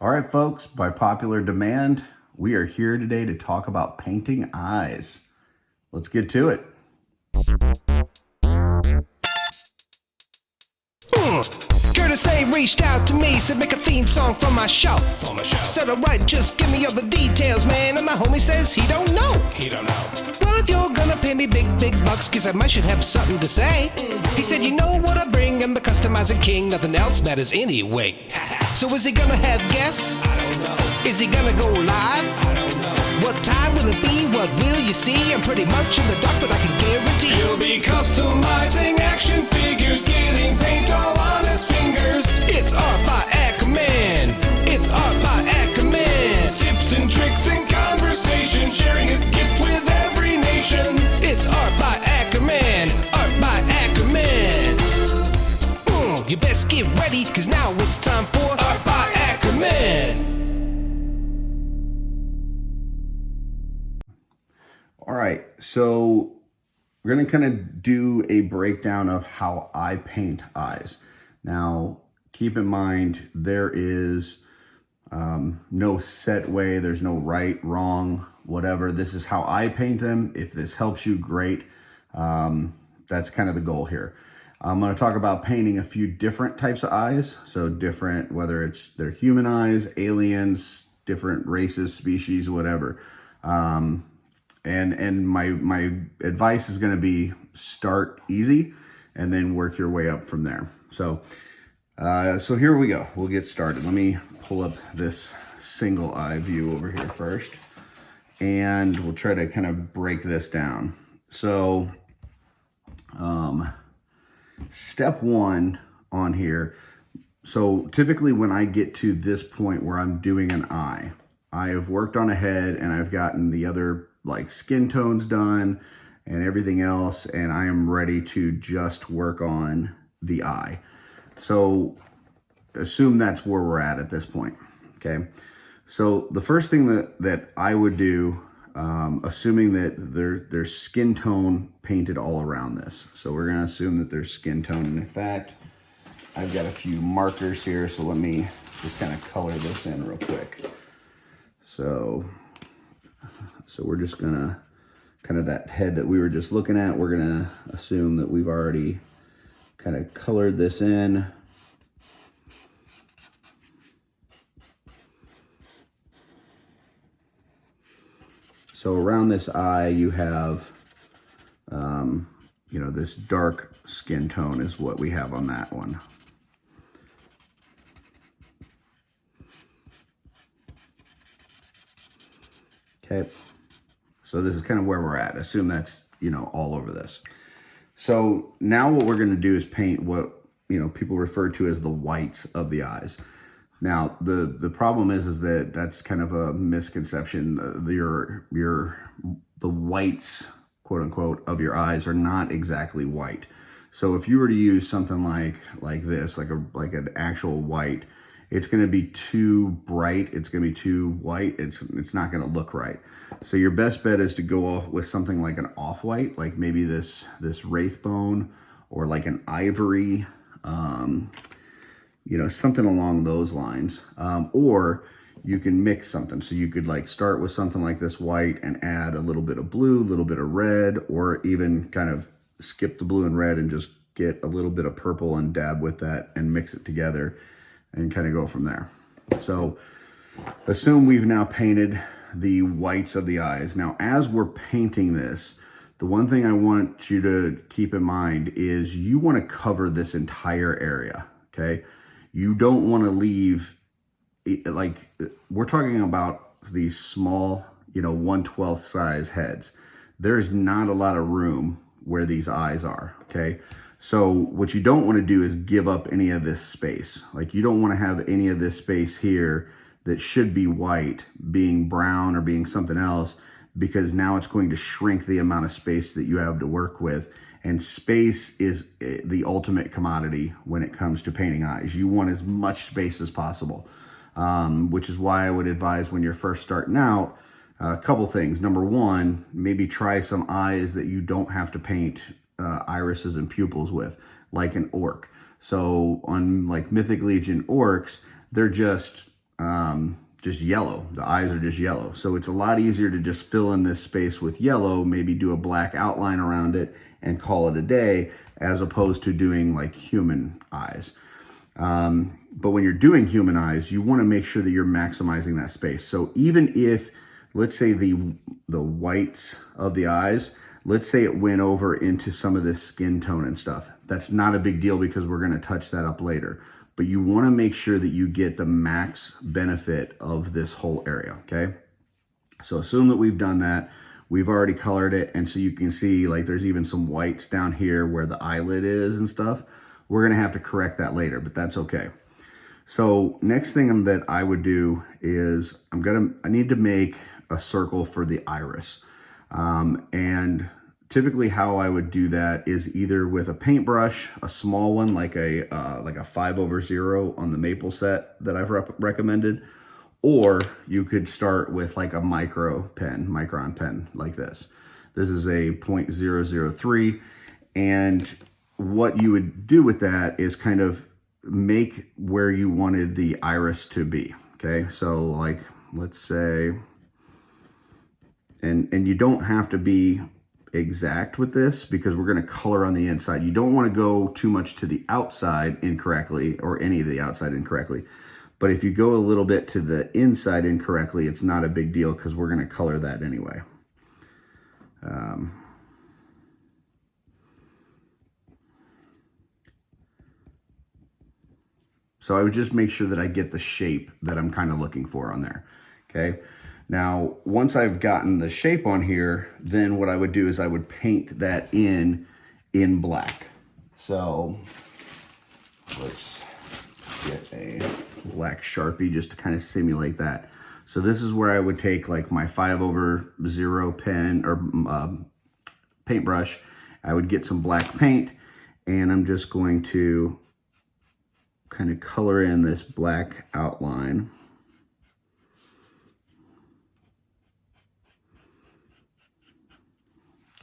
All right, folks, by popular demand, we are here today to talk about painting eyes. Let's get to it. Curtis A reached out to me, said make a theme song for my show. Said alright, just give me all the details, man. And my homie says he don't know. Well, if you're gonna pay me big bucks, cause I might should have something to say. He said, you know what I bring, I'm the customizing king, nothing else matters anyway. So is he gonna have guests? I don't know. Is he gonna go live? I don't know. What time will it be? What will you see? I'm pretty much in the dark, but I can guarantee he'll be customizing action figures, getting paint all on his fingers. it's art by Akerman. It's art by Akerman. Tips and tricks and conversation, sharing his gift with every nation. It's art by Akerman. Art by Akerman. You best get ready, cause now it's time for Art by Akerman. All right, so we're going to kind of do a breakdown of how I paint eyes. Now, keep in mind, there is no set way. There's no right, wrong, whatever. This is how I paint them. If this helps you, great. That's kind of the goal here. I'm going to talk about painting a few different types of eyes. So different, whether they're human eyes, aliens, different races, species, whatever. And my advice is going to be start easy and then work your way up from there. So here we go. We'll get started. Let me pull up this single eye view over here first, and we'll try to kind of break this down. So step one on here. So typically when I get to this point where I'm doing an eye, I have worked on a head and I've gotten the other like skin tones done and everything else, and I am ready to just work on the eye. So assume that's where we're at this point. Okay. So the first thing that I would do, assuming that there's skin tone painted all around this. So we're going to assume that there's skin tone. And in fact, I've got a few markers here. So let me just kind of color this in real quick. So we're just going to kind of that head that we were just looking at, we're going to assume that we've already kind of colored this in. So around this eye, you have, this dark skin tone is what we have on that one. Okay. So this is kind of where we're at. Assume that's, all over this. So now what we're going to do is paint what, people refer to as the whites of the eyes. Now, the problem is that that's kind of a misconception. The whites, quote unquote, of your eyes are not exactly white. So if you were to use something like this, like an actual white, it's going to be too bright. It's going to be too white. It's not going to look right. So your best bet is to go with something like an off-white, like maybe this wraith bone or like an ivory, something along those lines. Or you can mix something. So you could start with something like this white and add a little bit of blue, a little bit of red, or even kind of skip the blue and red and just get a little bit of purple and dab with that and mix it together and kind of go from there. So assume we've now painted the whites of the eyes. Now, as we're painting this, the one thing I want you to keep in mind is you want to cover this entire area, okay? You don't want to leave, we're talking about these small, 1/12 size heads. There's not a lot of room where these eyes are, okay? So what you don't want to do is give up any of this space. You don't want to have any of this space here that should be white being brown or being something else, because now it's going to shrink the amount of space that you have to work with. And space is the ultimate commodity when it comes to painting eyes. You want as much space as possible, which is why I would advise when you're first starting out, a couple things. Number one, maybe try some eyes that you don't have to paint irises and pupils with, like an orc. So on Mythic Legion orcs, they're just just yellow. The eyes are just yellow. So it's a lot easier to just fill in this space with yellow, maybe do a black outline around it and call it a day, as opposed to doing like human eyes. But when you're doing human eyes, you want to make sure that you're maximizing that space. So even if, let's say the whites of the eyes, let's say it went over into some of this skin tone and stuff, that's not a big deal because we're going to touch that up later. But you want to make sure that you get the max benefit of this whole area, okay? So assume that we've done that. We've already colored it, and so you can see like there's even some whites down here where the eyelid is and stuff. We're going to have to correct that later, but that's okay. So next thing that I would do is I need to make a circle for the iris. And typically how I would do that is either with a paintbrush, a small one like a 5/0 on the maple set that I've recommended, or you could start with like a micron pen like this. This is a 0.003, and what you would do with that is kind of make where you wanted the iris to be. Okay, so like let's say, and you don't have to be exact with this because we're going to color on the inside. You don't want to go too much to the outside incorrectly, or any of the outside incorrectly. But if you go a little bit to the inside incorrectly, it's not a big deal because we're going to color that anyway. So I would just make sure that I get the shape that I'm kind of looking for on there. Okay. Now, once I've gotten the shape on here, then what I would do is I would paint that in black. So let's get a black Sharpie just to kind of simulate that. So this is where I would take like my 5/0 pen or paintbrush. I would get some black paint, and I'm just going to kind of color in this black outline.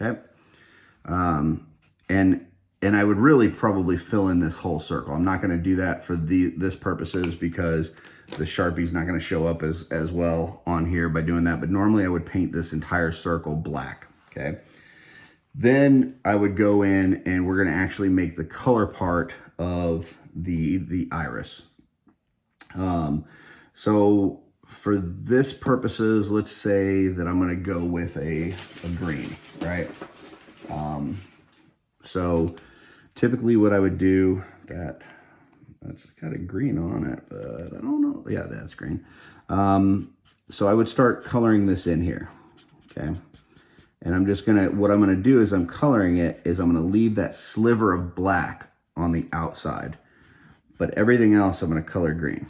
Okay. And I would really probably fill in this whole circle. I'm not going to do that for this purposes because the Sharpie's not going to show up as well on here by doing that. But normally I would paint this entire circle black. Okay. Then I would go in and we're going to actually make the color part of the iris. So for this purposes, let's say that I'm going to go with a green, right? So typically what I would do, that's got a green on it, but I don't know. Yeah, that's green. So I would start coloring this in here. Okay. And I'm just what I'm going to do is I'm coloring it is I'm going to leave that sliver of black on the outside, but everything else I'm going to color green.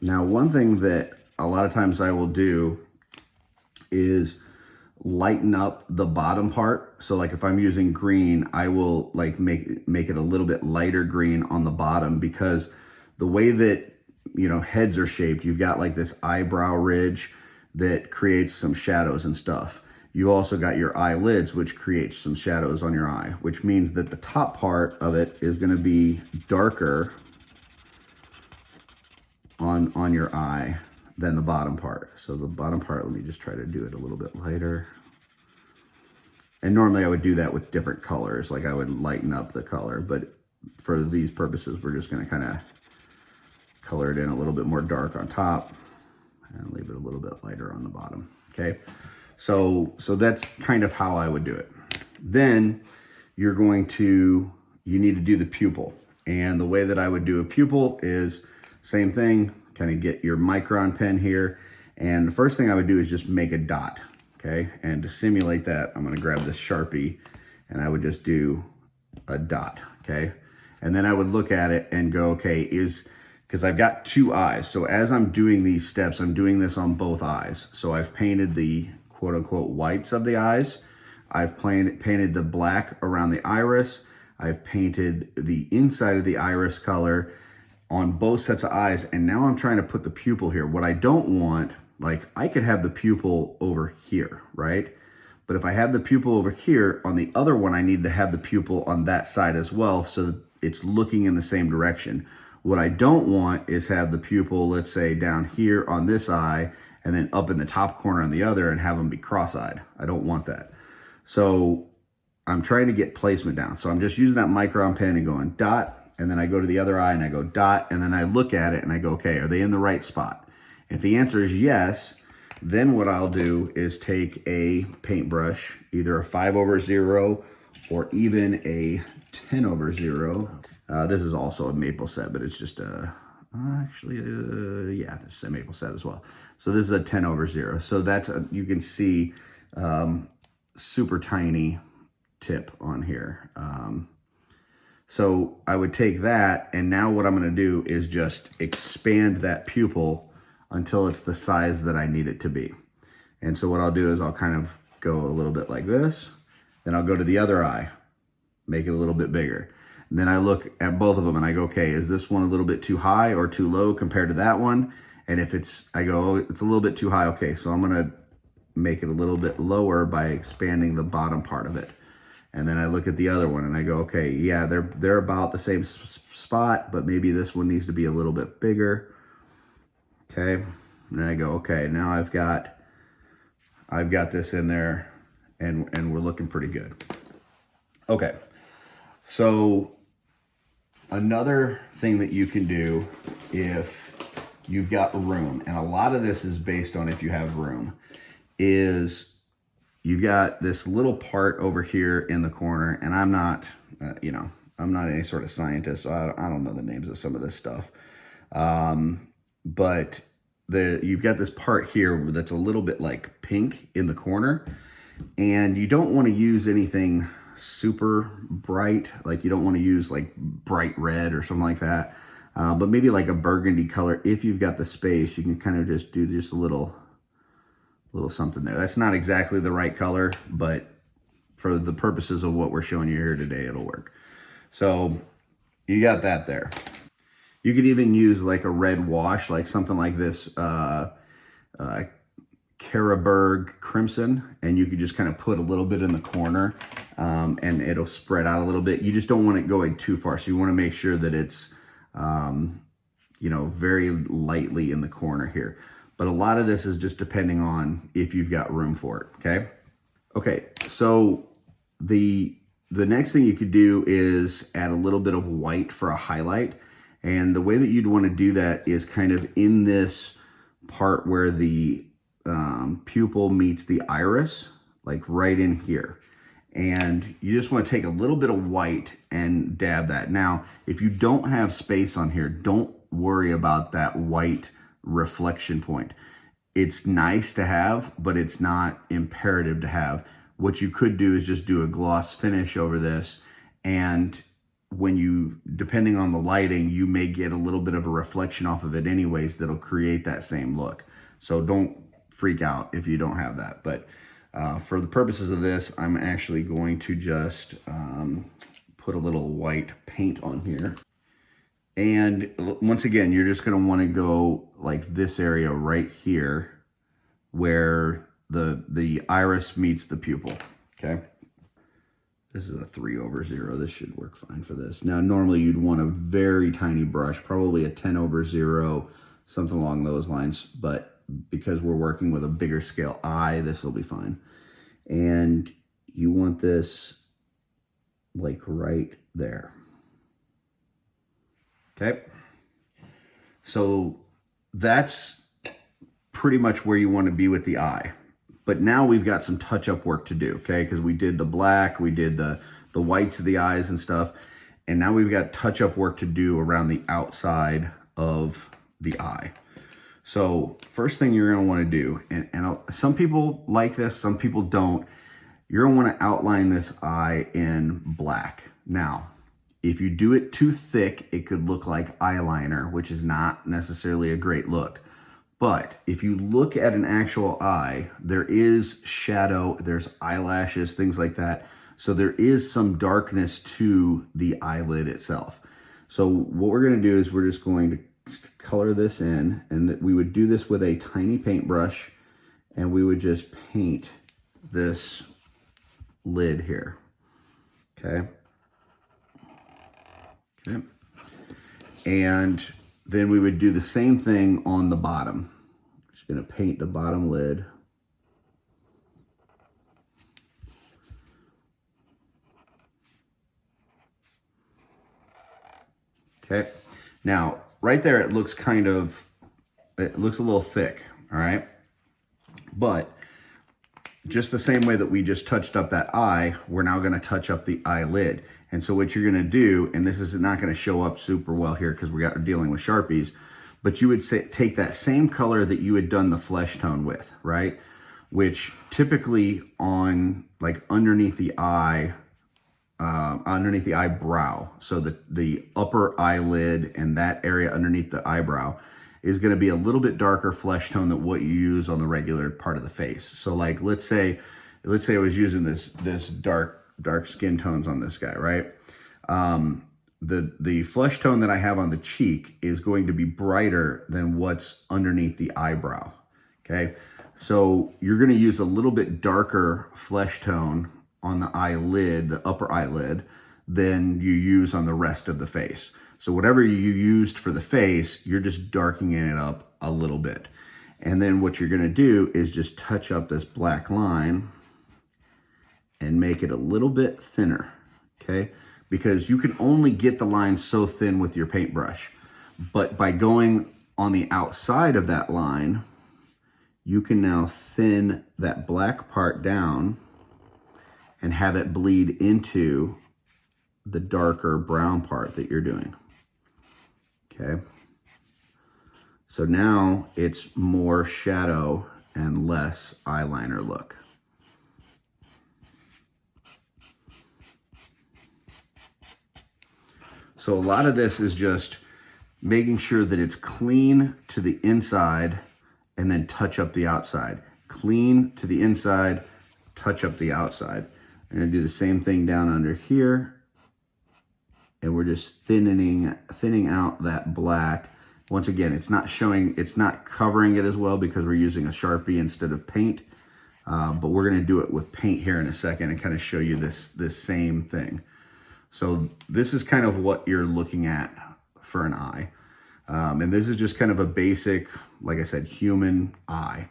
Now, one thing that a lot of times I will do is lighten up the bottom part. So like if I'm using green, I will like make it a little bit lighter green on the bottom, because the way that, you know, heads are shaped, you've got like this eyebrow ridge that creates some shadows and stuff. You also got your eyelids, which creates some shadows on your eye, which means that the top part of it is going to be darker on your eye than the bottom part. So the bottom part, let me just try to do it a little bit lighter. And normally I would do that with different colors, like I would lighten up the color, but for these purposes, we're just going to kind of color it in a little bit more dark on top and leave it a little bit lighter on the bottom. Okay. So that's kind of how I would do it. Then you need to do the pupil. And the way that I would do a pupil is same thing, kind of get your micron pen here. And the first thing I would do is just make a dot, okay? And to simulate that, I'm gonna grab this Sharpie and I would just do a dot, okay? And then I would look at it and go, okay, because I've got two eyes. So as I'm doing these steps, I'm doing this on both eyes. So I've painted the quote unquote whites of the eyes. I've painted the black around the iris. I've painted the inside of the iris color. on both sets of eyes. And now I'm trying to put the pupil here. What I don't want, like I could have the pupil over here, right? But if I have the pupil over here, on the other one, I need to have the pupil on that side as well so that it's looking in the same direction. What I don't want is have the pupil, let's say, down here on this eye and then up in the top corner on the other and have them be cross-eyed. I don't want that. So I'm trying to get placement down. So I'm just using that micron pen and going dot, and then I go to the other eye and I go dot, and then I look at it and I go, okay, are they in the right spot? If the answer is yes, then what I'll do is take a paintbrush, either a 5/0 or even a 10/0. This is also a maple set, but it's just a, yeah, this is a maple set as well. So this is a 10/0. So that's, you can see super tiny tip on here. So I would take that, and now what I'm gonna do is just expand that pupil until it's the size that I need it to be. And so what I'll do is I'll kind of go a little bit like this, then I'll go to the other eye, make it a little bit bigger. And then I look at both of them and I go, okay, is this one a little bit too high or too low compared to that one? And if it's, I go, oh, it's a little bit too high, okay, so I'm gonna make it a little bit lower by expanding the bottom part of it. And then I look at the other one and I go, okay, yeah, they're about the same spot, but maybe this one needs to be a little bit bigger. Okay, and I go, okay, now I've got this in there, and we're looking pretty good. Okay, so another thing that you can do if you've got room, and a lot of this is based on if you have room, is you've got this little part over here in the corner, and I'm not, I'm not any sort of scientist, so I don't know the names of some of this stuff. But you've got this part here that's a little bit like pink in the corner, and you don't want to use anything super bright. Like you don't want to use like bright red or something like that. But maybe like a burgundy color. If you've got the space, you can kind of just do just a little something there. That's not exactly the right color, but for the purposes of what we're showing you here today, it'll work. So you got that there. You could even use like a red wash, like something like this Carroburg Crimson, and you could just kind of put a little bit in the corner, and it'll spread out a little bit. You just don't want it going too far, so you want to make sure that it's very lightly in the corner here. But a lot of this is just depending on if you've got room for it, okay? Okay, so the next thing you could do is add a little bit of white for a highlight. And the way that you'd want to do that is kind of in this part where the pupil meets the iris, like right in here. And you just want to take a little bit of white and dab that. Now, if you don't have space on here, don't worry about that white reflection point. It's nice to have, but it's not imperative to have. What you could do is just do a gloss finish over this, and when you, depending on the lighting, you may get a little bit of a reflection off of it anyways that'll create that same look. So don't freak out if you don't have that. But for the purposes of this, I'm actually going to just put a little white paint on here. And once again, you're just going to want to go like this area right here where the iris meets the pupil, okay? This is a 3/0. This should work fine for this. Now, normally you'd want a very tiny brush, probably a 10/0, something along those lines. But because we're working with a bigger scale eye, this will be fine. And you want this like right there. Okay. So that's pretty much where you want to be with the eye. But now we've got some touch-up work to do, okay? Because we did the black, we did the whites of the eyes and stuff, and now we've got touch-up work to do around the outside of the eye. So first thing you're going to want to do, and some people like this, some people don't, you're going to want to outline this eye in black. Now, if you do it too thick, it could look like eyeliner, which is not necessarily a great look. But if you look at an actual eye, there is shadow, there's eyelashes, things like that. So there is some darkness to the eyelid itself. So what we're going to do is we're just going to color this in, and we would do this with a tiny paintbrush, and we would just paint this lid here. Okay. Okay. And then we would do the same thing on the bottom. Just going to paint the bottom lid. Okay. Now, right there, it looks a little thick, all right? But just the same way that we just touched up that eye, we're now going to touch up the eyelid. And so what you're going to do, and this is not going to show up super well here because we're dealing with Sharpies, but you would take that same color that you had done the flesh tone with, right? Which typically on like underneath the eye, underneath the eyebrow, so the upper eyelid and that area underneath the eyebrow is going to be a little bit darker flesh tone than what you use on the regular part of the face. So like let's say I was using this dark skin tones on this guy, right? The flesh tone that I have on the cheek is going to be brighter than what's underneath the eyebrow. Okay, so you're going to use a little bit darker flesh tone on the eyelid, the upper eyelid, than you use on the rest of the face. So whatever you used for the face, you're just darkening it up a little bit. And then what you're going to do is just touch up this black line and make it a little bit thinner, okay? Because you can only get the line so thin with your paintbrush. But by going on the outside of that line, you can now thin that black part down and have it bleed into the darker brown part that you're doing. Okay. So now it's more shadow and less eyeliner look. So a lot of this is just making sure that it's clean to the inside and then touch up the outside. Clean to the inside, touch up the outside. I'm going to do the same thing down under here. And we're just thinning out that black. Once again, it's not covering it as well because we're using a Sharpie instead of paint. But we're going to do it with paint here in a second and kind of show you this same thing. So this is kind of what you're looking at for an eye. And this is just kind of a basic, like I said, human eye.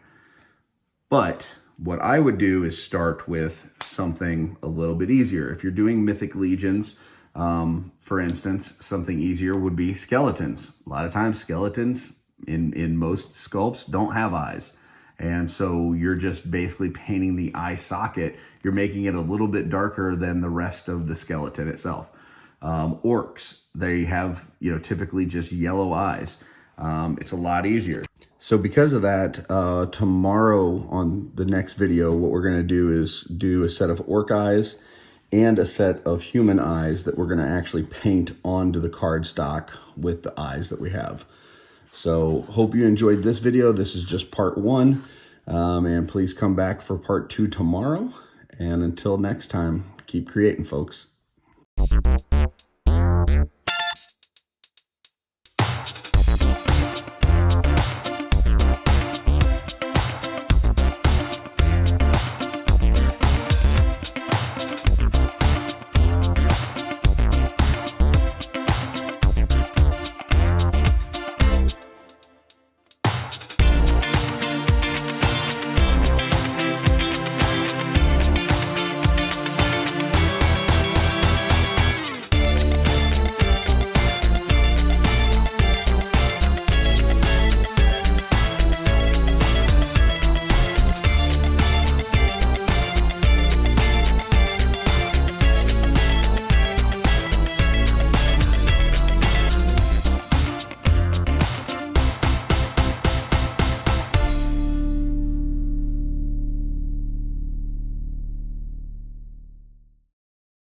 But what I would do is start with something a little bit easier. If you're doing mythic legions, for instance, something easier would be skeletons. A lot of times skeletons in most sculpts don't have eyes. And so you're just basically painting the eye socket. You're making it a little bit darker than the rest of the skeleton itself. Orcs, they have, typically just yellow eyes. It's a lot easier. So because of that, tomorrow on the next video, what we're going to do is do a set of orc eyes and a set of human eyes that we're going to actually paint onto the cardstock with the eyes that we have. So hope you enjoyed this video. This is just part 1. And please come back for part 2 tomorrow. And until next time, keep creating, folks.